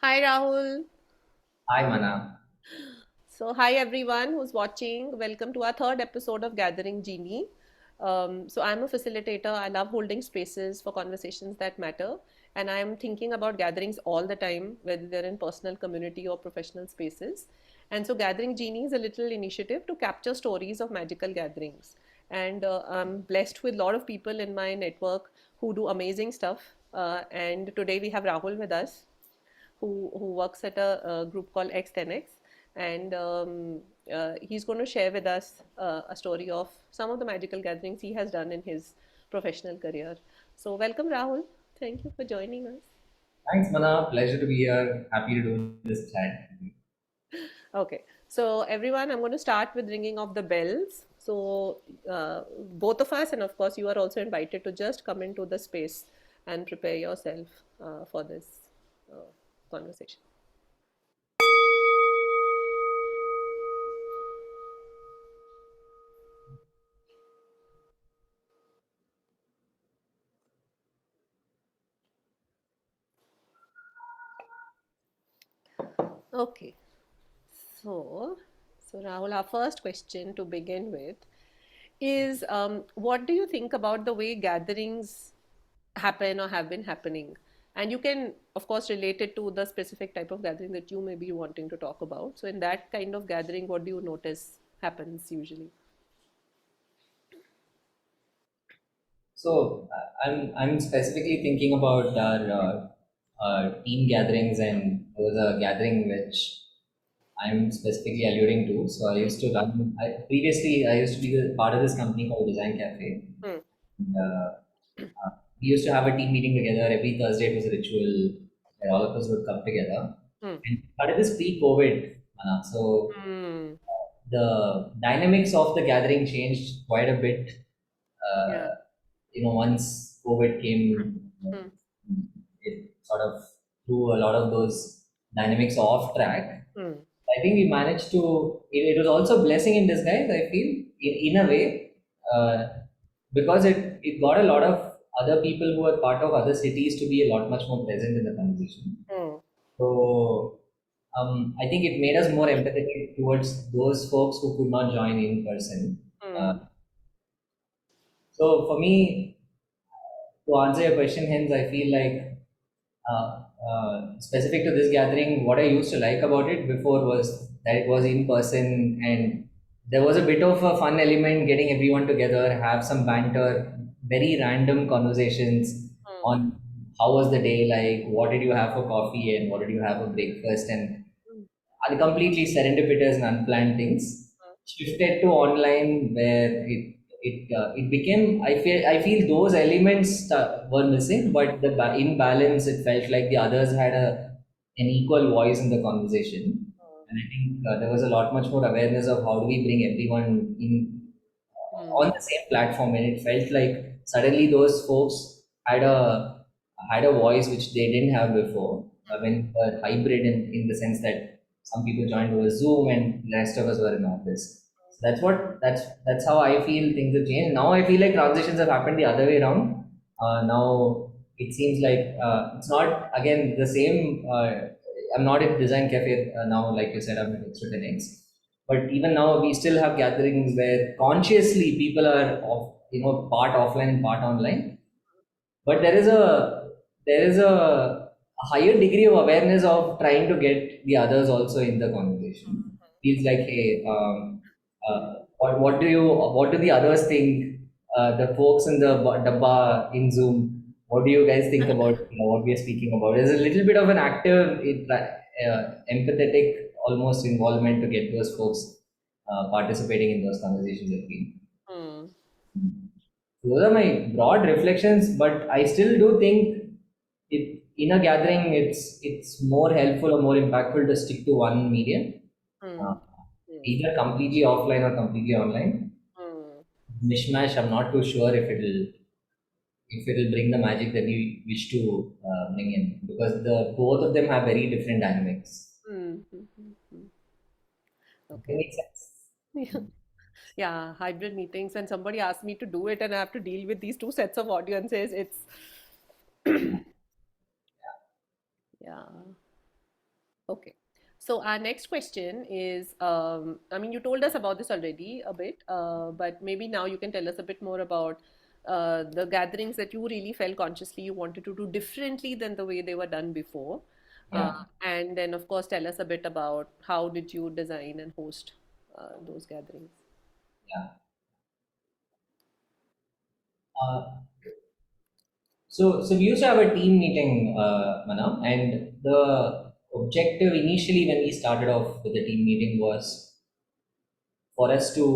Hi Rahul. Hi, Mana. So, hi everyone who's watching. Welcome to our third episode of Gathering Genie. I'm a facilitator. I love holding spaces for conversations that matter. And I'm thinking about gatherings all the time, whether they're in personal, community, or professional spaces. And so, Gathering Genie is a little initiative to capture stories of magical gatherings. And I'm blessed with a lot of people in my network who do amazing stuff. And today we have Rahul with us who works at a group called X10X, and he's going to share with us a story of some of the magical gatherings he has done in his professional career. So, welcome, Rahul. Thank you for joining us. Thanks, Mana. Pleasure to be here. Happy to do this chat. Okay, so everyone, I'm going to start with ringing of the bells. So, both of us, and of course, you are also invited to just come into the space and prepare yourself for this uh, conversation. Okay, So, so Rahul, our first question to begin with is what do you think about the way gatherings happen or have been happening? And you can, of course, relate it to the specific type of gathering that you may be wanting to talk about. So, in that kind of gathering, what do you notice happens usually? I'm specifically thinking about our team gatherings, and there was a gathering which I'm specifically alluding to. So I Hmm. used to run. Previously, I used to be part of this company called Design Cafe. Hmm. And, we used to have a team meeting together every Thursday. It was a ritual where all of us would come together. Hmm. And started this pre-COVID, so Hmm. the dynamics of the gathering changed quite a bit. Yeah. Once COVID came, Hmm. it sort of threw a lot of those dynamics off track. Hmm. I think we managed to. It was also a blessing in disguise. I feel in a way, uh, because it got a lot of other people who are part of other cities to be a lot much more present in the conversation. Hmm. So I think it made us more empathetic towards those folks who could not join in person. Uh, Hmm. so for me, to answer your question, hence I feel like specific to this gathering, what I used to like about it before was that it was in person and there was a bit of a fun element getting everyone together, have some banter, very random conversations Hmm. on how was the day like, what did you have for coffee and what did you have for breakfast, and Hmm. are completely serendipitous and unplanned things shifted to online where it became. I feel those elements were missing, but in balance it felt like the others had an equal voice in the conversation. And I think there was a lot much more awareness of how do we bring everyone in on Hmm. the same platform, and it felt like suddenly those folks had a voice which they didn't have before, when hybrid in the sense that some people joined over Zoom and the rest of us were in office. So that's how I feel things have changed. Now I feel like transitions have happened the other way around. Now it seems like it's not again the same. I'm not at Design Cafe now, like you said, I'm at Extra 10X. But even now, we still have gatherings where consciously people are part offline and part online. But there is a higher degree of awareness of trying to get the others also in the conversation. Feels like, hey, what do the others think? The folks in the bar in Zoom, what do you guys think about what we are speaking about? There's a little bit of an active, empathetic, almost involvement to get those folks participating in those conversations. I feel. Hmm. Those are my broad reflections, but I still do think in a gathering, it's more helpful or more impactful to stick to one medium, uh, Hmm. Hmm. either completely offline or completely online. Hmm. Mishmash, I'm not too sure if it'll bring the magic that we wish to bring in, because the both of them have very different dynamics. Hmm. Hmm. Hmm. Does that Okay. make sense? Yeah. Yeah, hybrid meetings. When somebody asks me to do it and I have to deal with these two sets of audiences, it's Yeah. yeah. Okay. So our next question is, I mean, you told us about this already a bit, but maybe now you can tell us a bit more about the gatherings that you really felt consciously you wanted to do differently than the way they were done before. Uh, Yeah, and then, of course, tell us a bit about how did you design and host those gatherings. yeah. Uh, so we used to have a team meeting, Mana, and the objective initially when we started off with the team meeting was for us to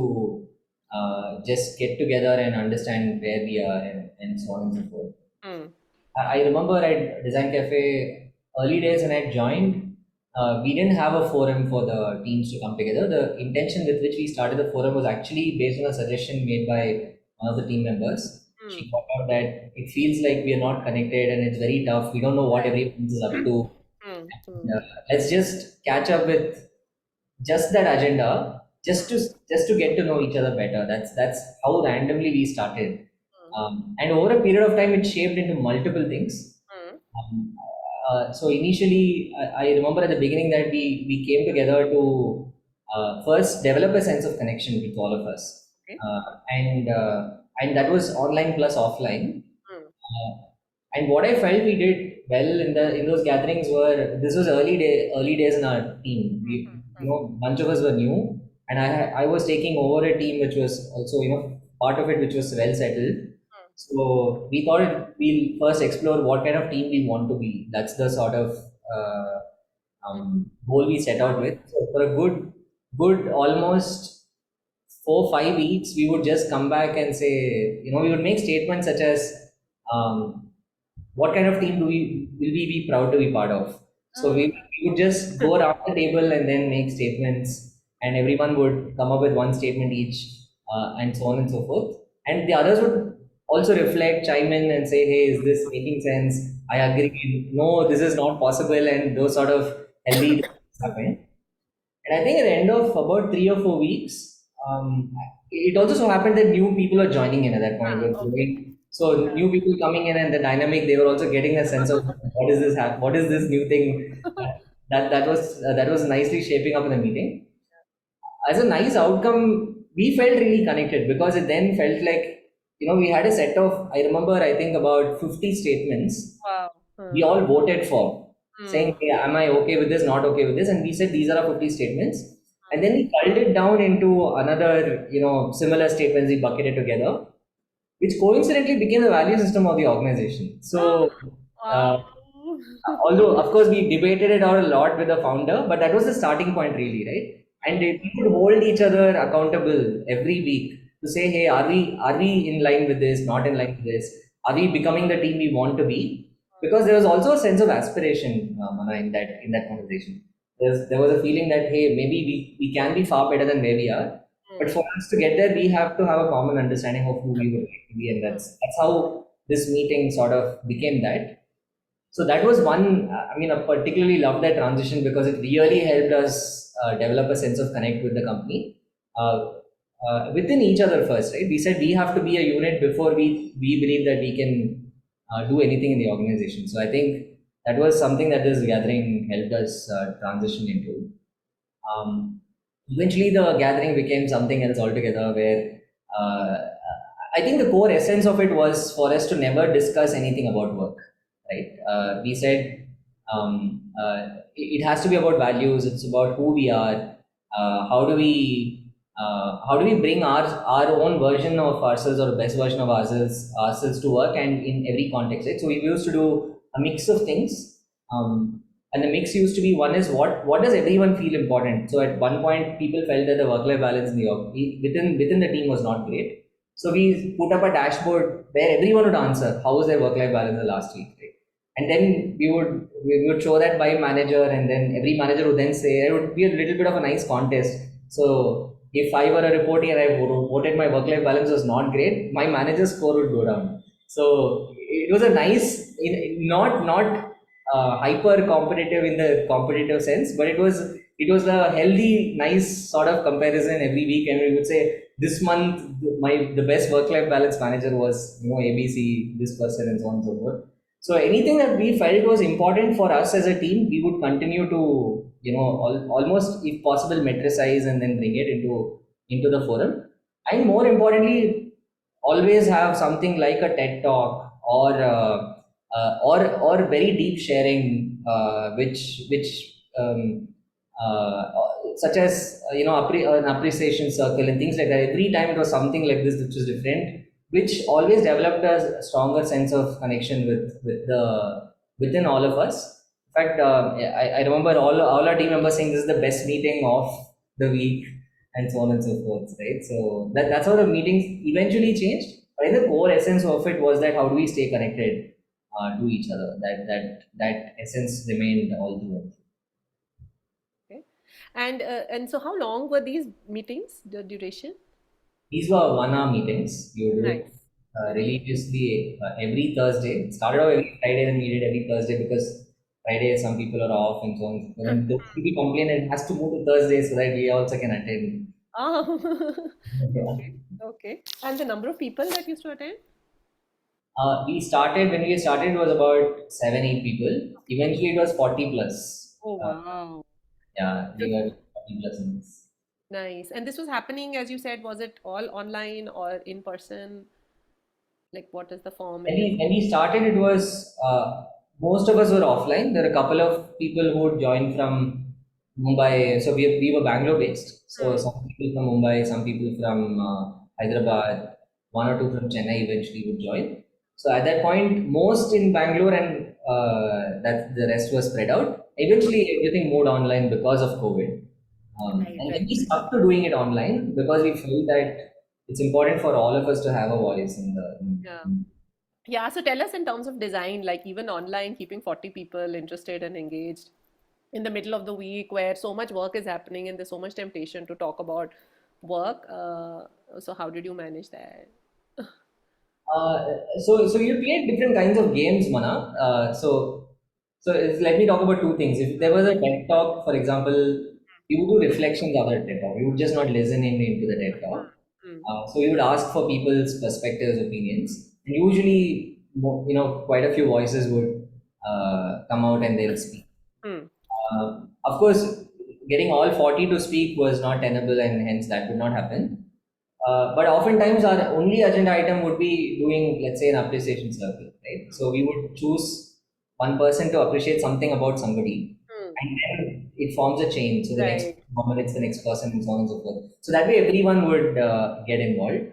just get together and understand where we are and so on and so forth. Mm, I remember at Design Cafe early days when I joined, we didn't have a forum for the teams to come together. The intention with which we started the forum was actually based on a suggestion made by one of the team members. mm, She pointed out that it feels like we are not connected and it's very tough. We don't know what right. everyone is up to. Mm, mm, And, let's just catch up with just that agenda, mm, just to get to know each other better. That's how randomly we started, mm, and over a period of time, it shaped into multiple things. mm. So initially, I remember at the beginning that we came together to first develop a sense of connection with all of us, Okay. and that was online plus offline. Mm, Uh, and what I felt we did well in those gatherings were this was early days in our team. We, mm, bunch of us were new, and I was taking over a team which was also part of it which was well settled. So we thought we'll first explore what kind of team we want to be. That's the sort of uh, mm, goal we set out with. So for a good almost 4 5 weeks, we would just come back and say, we would make statements such as, what kind of team will we be proud to be part of? So mm. we would just go around the table and then make statements, and everyone would come up with one statement each, and so on and so forth. And the others would also reflect, chime in, and say, "Hey, is this making sense? I agree. No, this is not possible," and those sort of healthy things happen. And I think at the end of about 3 or 4 weeks, it also so happened that new people are joining in at that point. Ah, We're okay. growing. So new people coming in and the dynamic, they were also getting a sense of what is this new thing that was nicely shaping up in the meeting. As a nice outcome, we felt really connected because it then felt like we had a set of, I remember, I think about 50 statements Wow. we Hmm. all voted for, Hmm. saying, hey, am I okay with this, not okay with this? And we said these are our 50 statements. And Hmm. then we culled it down into another, similar statements we bucketed together, which coincidentally became the value system of the organization. So, Wow. uh, although of course we debated it out a lot with the founder, but that was the starting point really, right? And Hmm. we could hold each other accountable every week to say, hey, are we in line with this, not in line with this, are we becoming the team we want to be? Because there was also a sense of aspiration, Mana, in that conversation. There was a feeling that, hey, maybe we can be far better than where we are, but Hmm. for us to get there we have to have a common understanding of who we would like to be, and Hmm. that's how this meeting sort of became that. So that was one. I mean, I particularly loved that transition because it really helped us develop a sense of connect with the company, within each other first. Right? We said we have to be a unit before we believe that we can do anything in the organization. So I think that was something that this gathering helped us transition into. Um, Eventually, the gathering became something else altogether, where uh, I think the core essence of it was for us to never discuss anything about work. Right? We said, it has to be about values. It's about who we are. How do we bring our own version of ourselves, or the best version of ourselves to work, and in every context. Right? So we used to do a mix of things. And the mix used to be, one is what does everyone feel important. So at one point people felt that the work life balance in the within the team was not great, so we put up a dashboard where everyone would answer how was their work life balance the last week, right? And then we would show that by manager, and then every manager would then say, it would be a little bit of a nice contest. So if I were a reporter and I voted my work life balance was not great, my manager's score would go down. So it was a nice, not hyper competitive in the competitive sense, but it was a healthy, nice sort of comparison every week, and we would say this month the best work life balance manager was ABC, this person, and so on and so forth. So anything that we felt was important for us as a team, we would continue to almost if possible metricize and then bring it into the forum. And more importantly, always have something like a TED talk or very deep sharing, which such as an appreciation circle and things like that. Every time it was something like this which was different, which always developed a stronger sense of connection within all of us. In fact, I remember all our team members saying this is the best meeting of the week and so on and so forth, right? So that's how the meetings eventually changed. But I think the core essence of it was that how do we stay connected to each other? That essence remained all through. Okay. And so how long were these meetings, the duration? These were 1 hour meetings. You do it Nice. Nice. religiously every Thursday. It started off every Friday, then we did every Thursday because Friday some people are off and so on. And then those people complain it has to move to Thursday so that we also can attend. Oh, okay. Okay. And the number of people that used to attend? When we started, it was about 7, 8 people. Eventually, it was 40 plus. Oh, wow. Yeah, So we were 40 plus in this. nice. And this was happening, as you said, was it all online or in person? Like, what is the form When in which? we started, it was most of us were offline. There were a couple of people who would join from Mumbai. So we were Bangalore based. So Hmm. some people from Mumbai, some people from Hyderabad, one or two from Chennai eventually would join. So at that point, most in Bangalore and that the rest was spread out. Eventually, everything moved online because of COVID. Right, And then right, we right. stuck to doing it online because we felt that it's important for all of us to have a voice in the. Yeah. Yeah. So tell us in terms of design, like even online, keeping 40 people interested and engaged in the middle of the week where so much work is happening and there's so much temptation to talk about work. So how did you manage that? Uh, so you played different kinds of games, Mana. Let me talk about two things. If there was a TED talk, for example, you would do reflections of the TED talk. You would just not listen into the TED talk. Hmm. So you would ask for people's perspectives, opinions, and usually, quite a few voices would come out and they'll speak. Hmm. Of course, getting all 40 to speak was not tenable, and hence that would not happen. But oftentimes, our only agenda item would be doing, let's say, an appreciation circle, right? So we would choose one person to appreciate something about somebody, Hmm. and then it forms a chain. So the next Right. moment, it's the next person, and so on and so forth. So that way, everyone would get involved.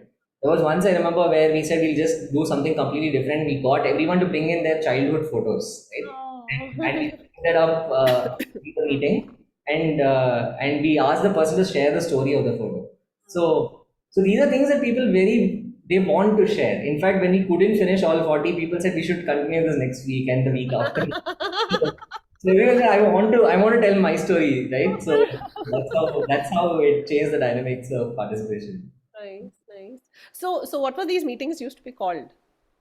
There was once I remember where we said we'll just do something completely different. We got everyone to bring in their childhood photos, right? Oh. And we put that up in the Hmm. meeting, and we asked the person to share the story of the photo. So these are things that people they want to share. In fact, when we couldn't finish all 40, people said we should continue this next week and the week after. So everyone said, I want to tell my story, right? So that's how it changed the dynamics of participation. Nice, nice. So what were these meetings used to be called?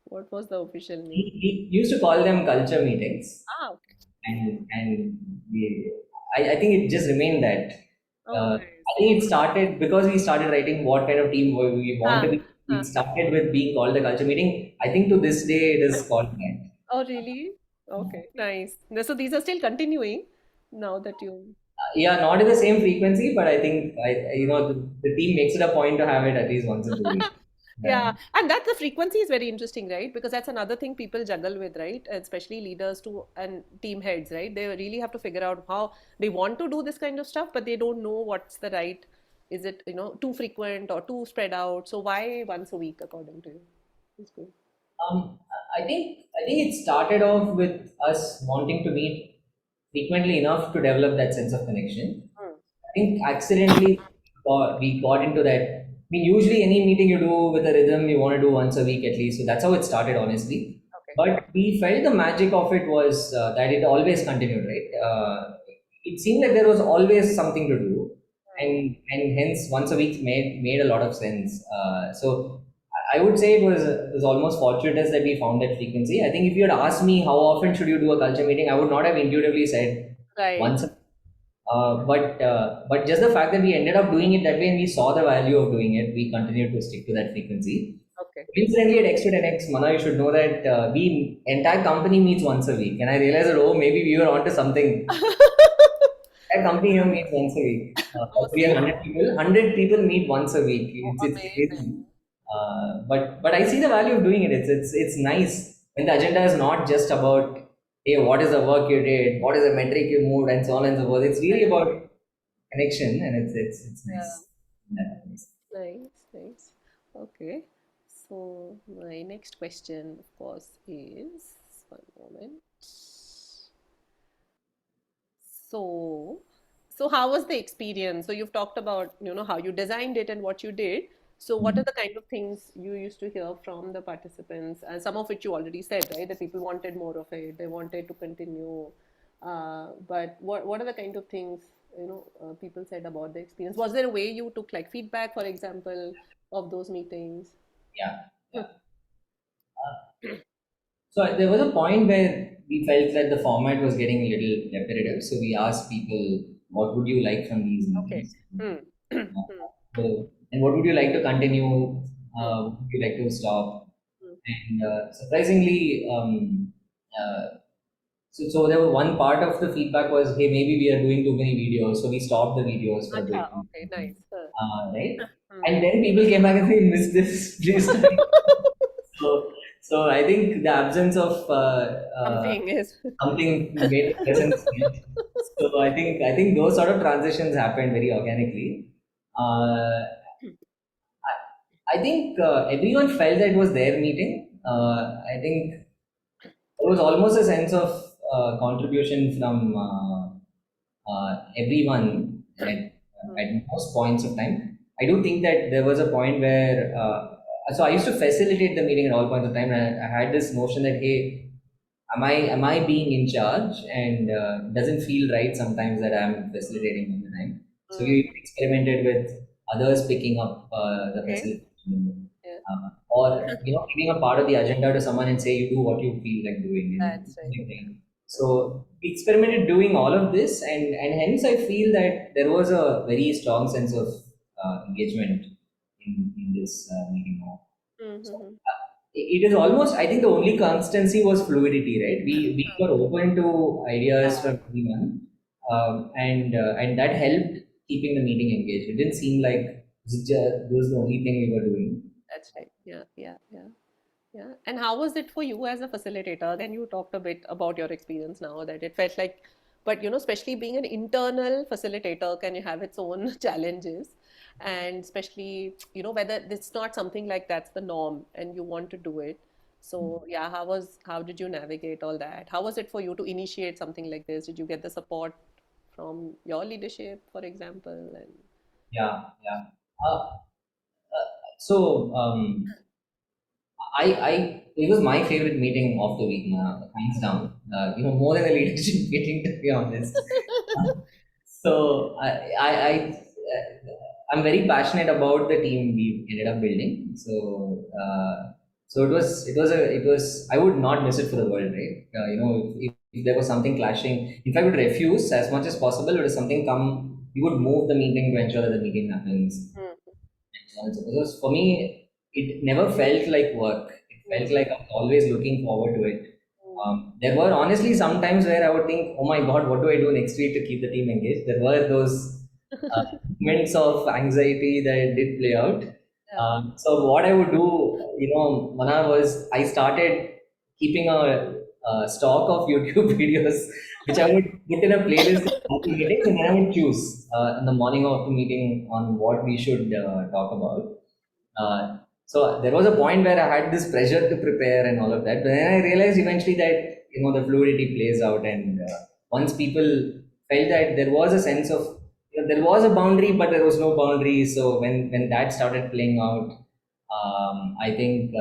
What was the official name? We used to call them culture meetings, Ah, okay. and I think it just remained that. Oh, I nice. think it started because we started writing what kind of team we want to Ah, be. It ah. started with being called the culture meeting. I think to this day it is called that. Oh, really? Okay, nice. So these are still continuing now that you. Yeah, not in the same frequency, but I think the team makes it a point to have it at least once in 2 weeks. Yeah. Yeah, and that the frequency is very interesting, right? Because that's another thing people juggle with, right? Especially leaders to and team heads, right? They really have to figure out how they want to do this kind of stuff, but they don't know what's the right. Is it, too frequent or too spread out? So why once a week, according to you? It's good. Um, I think it started off with us wanting to meet frequently enough to develop that sense of connection. Hmm. I think accidentally we got into that. I mean, usually any meeting you do with a rhythm, you want to do once a week at least. So that's how it started, honestly. Okay. But we felt the magic of it was that it always continued, right? It seemed like there was always something to do, Hmm. and hence once a week made a lot of sense. So I would say it was almost fortuitous that we found that frequency. I think if you had asked me how often should you do a culture meeting, I would not have intuitively said Right. once. But just the fact that we ended up doing it that way and we saw the value of doing it, we continued to stick to that frequency. Okay. Incidentally, at X to 10X, Mana, you should know that we entire company meets once a week, and I realized that maybe we were onto something. A company here meets once a week. Oh, We have see? 100 people. 100 people meet once a week. Oh, It's amazing. crazy. But I see the value of doing it. It's nice when the agenda is not just about, hey, what is the work you did, what is the metric you moved, and so on and so forth. It's really Correct. about connection, and it's nice. Yeah. Yeah. Nice, nice. Okay. So my next question, of course, is one moment. So, so how was the experience? So you've talked about, how you designed it and what you did. So what are Mhm. the kind of things you used to hear from the participants? And some of which you already said, right? That people wanted more of it, they wanted to continue. But what are the kind of things, people said about the experience? Was there a way you took like feedback, for example, of those meetings? Yeah. Yeah. So there was a point where we felt that the format was getting a little repetitive. So we asked people, what would you like from these Okay. meetings? Hmm. Uh, Hmm. and what would you like to continue? Hmm. What would you like to stop? Hmm. And surprisingly, so there was one part of the feedback was, hey, maybe we are doing too many videos, so we stopped the videos for a Acha, bit. okay, nice. Right? Hmm. And then people came back and said, missed this, please start. So I think the absence of Something is. something made the presence felt. So I think those sort of transitions happened very organically. Uh, I think everyone felt that it was their meeting. I think there was almost a sense of contribution from everyone at most points of time. I do think that there was a point where, so I used to facilitate the meeting at all points of time, and I had this notion that, hey, am I being in charge, and doesn't feel right sometimes that I'm facilitating all the time. So Mm, we experimented with others picking up the okay. facilitation, Yeah, or giving a part of the agenda to someone and say you do what you feel like doing, that's right. and like, so we experimented doing all of this, and hence I feel that there was a very strong sense of engagement in this meeting now. So, Mm-hmm. it is almost, I think the only constancy was fluidity, right? We were open to ideas Yeah, from everyone, and that helped keeping the meeting engaged. It didn't seem like this was the only thing we were doing. that's right. Yeah, yeah, yeah. Yeah. And how was it for you as a facilitator? Then you talked a bit about your experience now that it felt like, but especially being an internal facilitator can you have its own challenges. And especially, whether it's not something like that's the norm and you want to do it. So yeah, how did you navigate all that? How was it for you to initiate something like this? Did you get the support from your leadership, for example? And Yeah, yeah. So it was my favorite meeting of the week, hands down. More than a leadership meeting, to be honest. So I'm very passionate about the team we ended up building. So it was I would not miss it for the world, right? If there was something clashing, if I would refuse as much as possible, but if something come, we would move the meeting to ensure that the meeting happens. mm, Because for me, it never felt like work. It felt mm, like I was always looking forward to it. mm, There were honestly some times where I would think, oh my God, what do I do next week to keep the team engaged? There were those moments of anxiety that did play out. yeah. So what I would do, Mana, was I started keeping a stock of YouTube videos, which I would put in a playlist of the meetings, and then I would choose in the morning of the meeting on what we should talk about. So there was a point where I had this pressure to prepare and all of that, but then I realized eventually that the fluidity plays out, and once people felt that there was a sense of there was a boundary, but there was no boundary. So when that started playing out, I think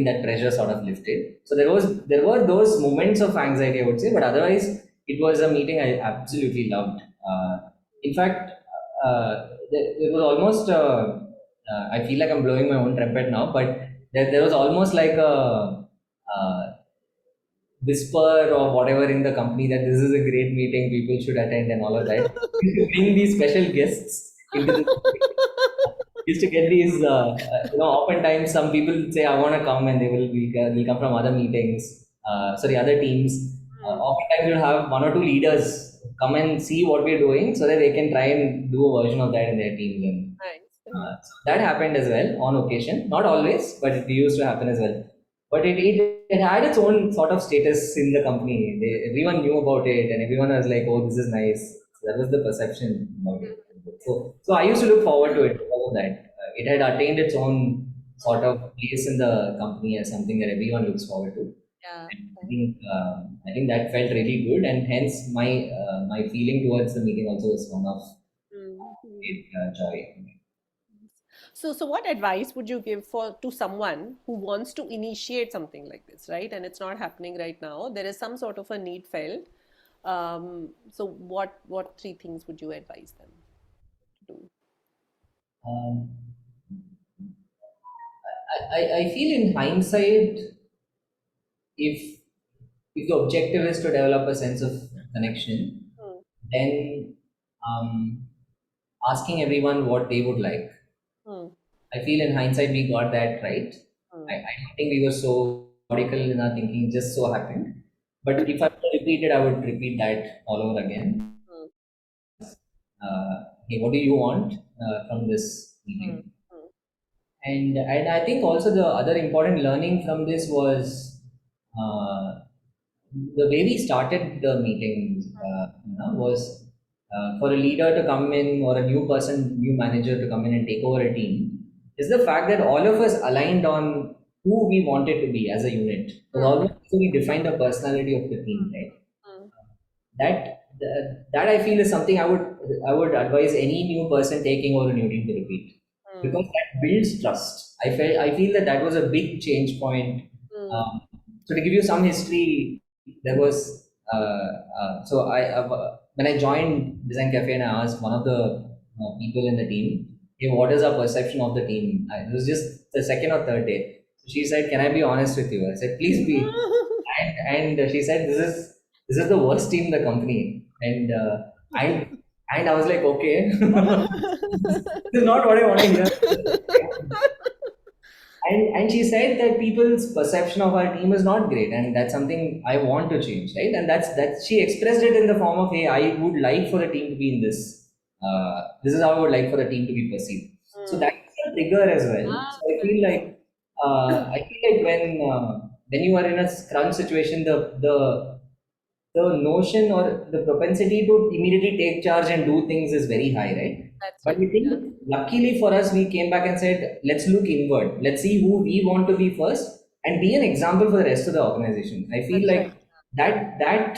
that pressure sort of lifted. So there were those moments of anxiety, I would say, but otherwise it was a meeting I absolutely loved. In fact, there was almost. I feel like I'm blowing my own trumpet now, but there was almost like a whisper or whatever in the company that this is a great meeting, people should attend, and all of that. We used to bring these special guests into the used to get these, oftentimes some people say, I want to come, and will come from other meetings, sorry, other teams. Mm, Oftentimes you'll have one or two leaders come and see what we're doing so that they can try and do a version of that in their teams. And Nice. so that happened as well on occasion, not always, but it used to happen as well. But it had its own sort of status in the company. Everyone knew about it, and everyone was like, "Oh, this is nice." So that was the perception about it. So I used to look forward to it because of that. It had attained its own sort of place in the company as something that everyone looks forward to. Yeah. And I think that felt really good, and hence my feeling towards the meeting also was one of Mm-hmm. great joy. So what advice would you give for to someone who wants to initiate something like this, right? And it's not happening right now. There is some sort of a need felt. So what three things would you advise them to do? Um, I feel in hindsight, if if the objective is to develop a sense of connection, Hmm. then um, asking everyone what they would like. Hmm. I feel in hindsight we got that right. I Hmm. don't think we were so methodical in our thinking, just so happened. But if I were to repeat it, I would repeat that all over again. Hmm. Hey, what do you want from this Hmm. meeting? Hmm. And I think also the other important learning from this was uh, the way we started the meetings was for a leader to come in or a new person, new manager to come in and take over a team is the fact that all of us aligned on who we wanted to be as a unit. It was Hmm. almost like we defined the personality of the team, right? Hmm. That I feel is something I would advise any new person taking over a new team to repeat Hmm. because that builds trust. I feel that was a big change point. Hmm. Um, so to give you some history, there was so I when I joined Design Cafe and I asked one of the people in the team, hey, what is our perception of the team? It was just the second or third day. So she said, "Can I be honest with you?" I said, "Please be." And she said, "This is the worst team in the company." And I was like, "Okay, this is not what I want to hear." And she said that people's perception of our team is not great, and that's something I want to change, right? And that's she expressed it in the form of, "Hey, I would like for the team to be in this. This is how I would like for the team to be perceived." So Hmm. that's a trigger as well. So Ah, I feel like when you are in a crunch situation, the notion or the propensity to immediately take charge and do things is very high, right? that's But right. I Yeah, think luckily for us, we came back and said, let's look inward. Let's see who we want to be first and be an example for the rest of the organization. I feel that's right. like that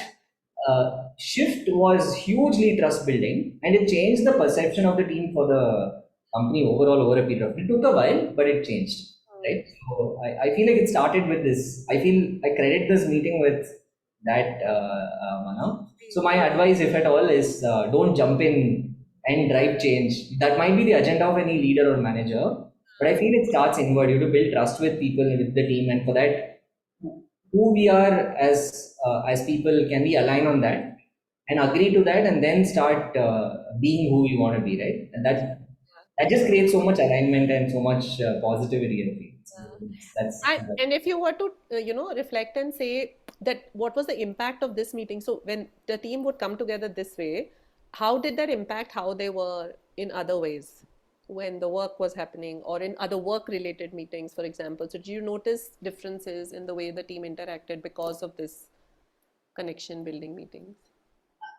shift was hugely trust building and it changed the perception of the team for the company overall over a period of time. It took a while, but it changed. Hmm. Right. So I feel like it started with this. I feel I credit this meeting with that Manav. So my advice, if at all, is don't jump in and drive change. That might be the agenda of any leader or manager, but I feel it starts inward. You have to build trust with people with the team, and for that, who we are as people, can we align on that and agree to that, and then start being who we want to be, right? And that just creates so much alignment and so much positivity. I feel so And if you were to, reflect and say that what was the impact of this meeting? So when the team would come together this way, how did that impact how they were in other ways when the work was happening or in other work related meetings, for example? So do you notice differences in the way the team interacted because of this connection building meetings?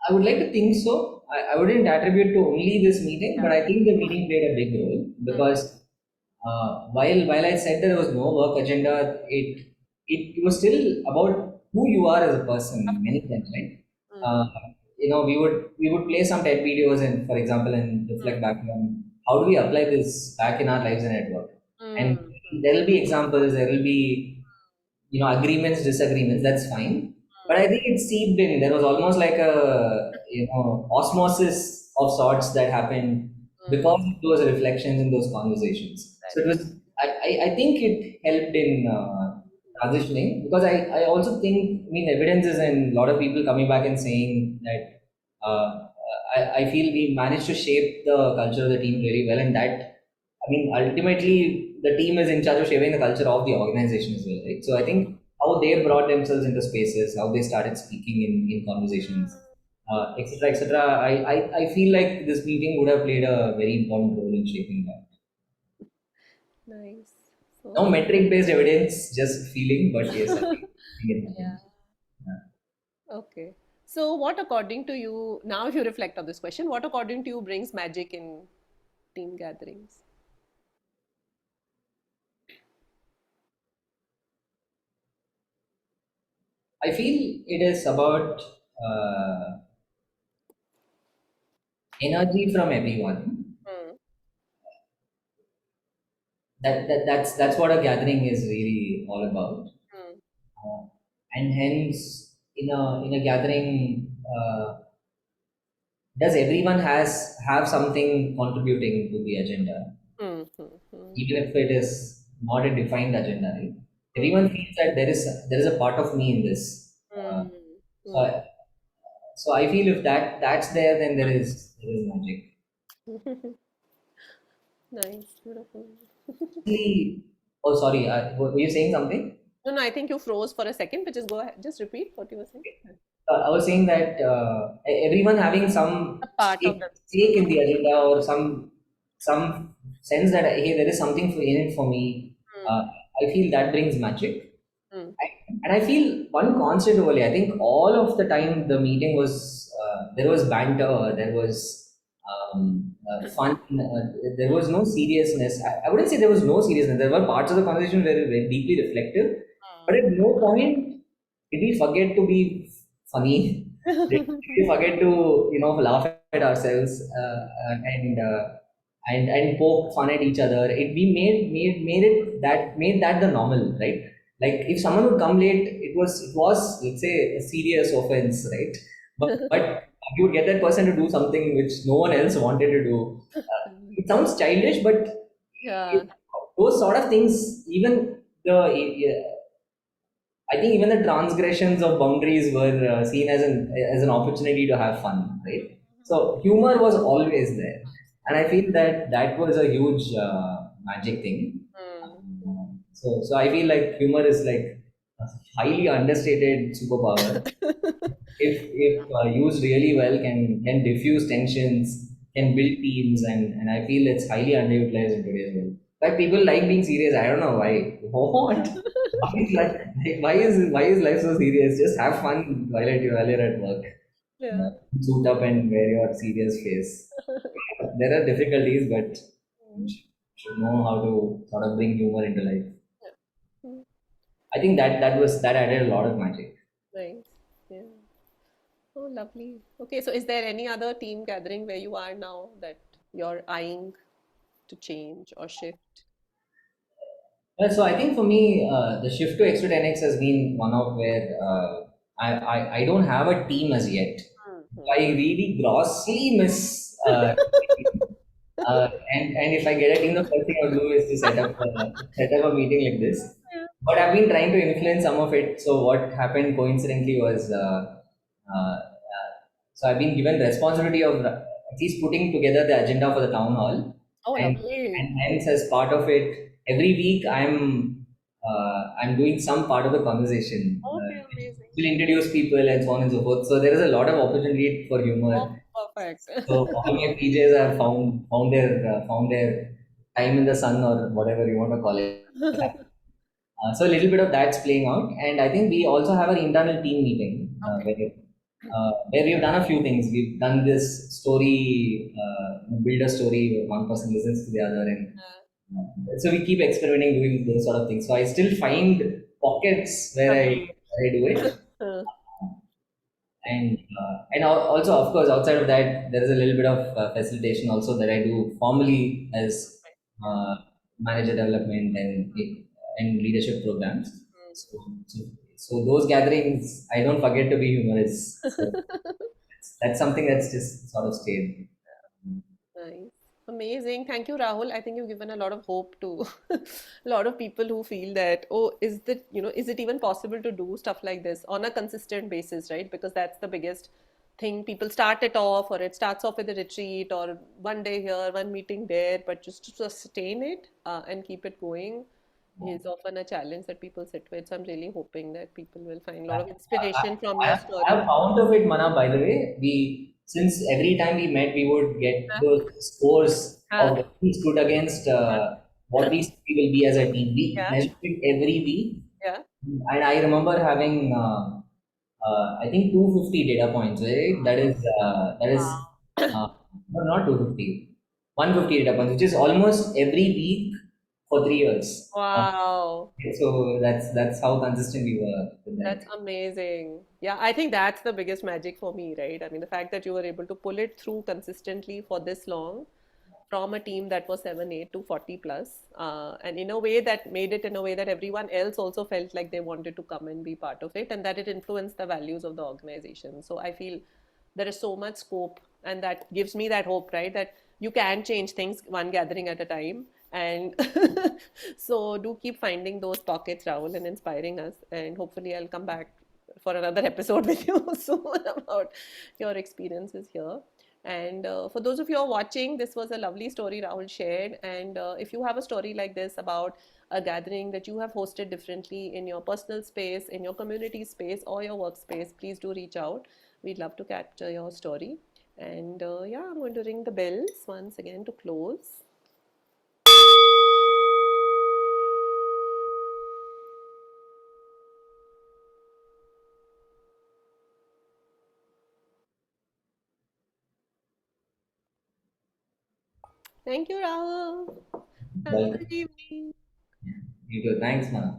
I would like to think so. I wouldn't attribute to only this meeting, but I think the meeting played a big role Mm, because while I said that there was no work agenda, it was still about who you are as a person. Many times, right? mm, Uh, we would play some TED videos and, for example, and reflect back on how do we apply this back in our lives and at work. And mm, there will be examples. There will be agreements, disagreements, that's fine, but I think it seeped in. There was almost like a osmosis of sorts that happened mm, because of those reflections in those conversations. So it right. was, I think it helped in transitioning, because I also think, I mean, evidence is in a lot of people coming back and saying that uh, I feel we managed to shape the culture of the team really well, and that, I mean, ultimately, the team is in charge of shaping the culture of the organization as well, right? So I think how they brought themselves into spaces, how they started speaking in conversations, etc., etc. I feel like this meeting would have played a very important role in shaping that. Nice. No So, metric-based evidence, just feeling, but yes, I think it yeah. happens. Yeah. Okay. So, what according to you, now if you reflect on this question, what according to you brings magic in team gatherings? I feel it is about energy from everyone. Hmm. That's what a gathering is really all about. Hmm. Uh, and hence, in a gathering, does everyone has have something contributing to the agenda, Hmm. Hmm. Hmm. even if it is not a defined agenda, right? Hmm. Everyone feels that there is a part of me in this. Hmm. So, Hmm. I, so I feel if that's there, then there is magic. Nice, beautiful. Actually, oh sorry, were you saying something? No, no, I think you froze for a second, but just go ahead, just repeat what you were saying. I was saying that everyone having A some part of the. stake in the agenda or some sense that hey, there is something in it for me. Hmm. Uh, I feel that brings magic. Hmm. And I feel one constant only. I think all of the time the meeting was there was banter, there was fun, there was no seriousness. I wouldn't say there was no seriousness. There were parts of the conversation where we were deeply reflective, but at no point did we forget to be funny. Did we forget to laugh at ourselves and poke fun at each other? We made that the normal, right? Like if someone would come late, it was let's say a serious offense, right? But you would get that person to do something which no one else wanted to do. It sounds childish, but Yeah. those sort of things, even I think even the transgressions of boundaries were seen as an opportunity to have fun, right? So humor was always there, and I feel that that was a huge magic thing. Hmm. So I feel like humor is like a highly understated superpower. If used really well, can diffuse tensions, can build teams, and I feel it's highly underutilized in today's world. Like people like being serious. I don't know why. What? Why is life so serious? Just have fun while you're at work. Yeah. Suit up and wear your serious face. There are difficulties, but you should know how to sort of bring humor into life. Hmm. I think that added a lot of magic. Nice. Yeah. Oh, lovely. Okay, so is there any other team gathering where you are now that you're eyeing to change or shift? Well, so I think for me, the shift to Extra 10x has been one of where I don't have a team as yet. Hmm. I really grossly miss and if I get a team, the first thing I'll do is to set up a meeting like this. But I've been trying to influence some of it. So what happened coincidentally was so I've been given responsibility of at least putting together the agenda for the town hall, Oh, and lovely. and hence as part of it, every week I'm doing some part of the conversation. Okay, amazing. Will introduce people and so on and so forth. So there is a lot of opportunity for Oh, humor. perfect. So all my PJs have found their time in the sun or whatever you want to call it. So a little bit of that's playing out, and I think we also have an internal team meeting where we've done a few things. We've done this story, build a story where one person listens to the other, and so we keep experimenting doing those sort of things. So I still find pockets where I do it, and also of course outside of that there is a little bit of facilitation also that I do formally as uh, manager development and leadership programs. So, so so those gatherings I don't forget to be humorous. So that's something that's just sort of stayed. Nice. Amazing. Thank you, Rahul. I think you've given a lot of hope to a lot of people who feel that, oh, is it even possible to do stuff like this on a consistent basis, right? Because that's the biggest thing. People start it off, or it starts off with a retreat, or one day here, one meeting there, but just to sustain it and keep it going is often a challenge that people sit with. So I'm really hoping that people will find a I, lot of inspiration from I, your I have story. found of it, Mana, by the way. We Since every time we met, we would get those scores Huh? of what we stood against, Huh? what we will be as a team. We Yeah, measured it every week, yeah. and I remember having, I think 250 data points. Right? That is Wow. uh, no, not 250, 150 data points, which is almost every week for 3 years. Wow. So that's how consistent we were with That's that. amazing. Yeah, I think that's the biggest magic for me, right? I mean, the fact that you were able to pull it through consistently for this long from a team that was 7, 8 to 40 plus, and in a way that made it in a way that everyone else also felt like they wanted to come and be part of it, and that it influenced the values of the organization. So I feel there is so much scope, and that gives me that hope, right? That you can change things one gathering at a time. And so do keep finding those pockets, Rahul, and inspiring us. And hopefully, I'll come back for another episode with you soon about your experiences here. And for those of you who are watching, this was a lovely story Rahul shared. And if you have a story like this about a gathering that you have hosted differently in your personal space, in your community space, or your workspace, please do reach out. We'd love to capture your story. And yeah, I'm going to ring the bells once again to close. Thank you, Rahul. Have a Well, good evening. you too. Thanks, man.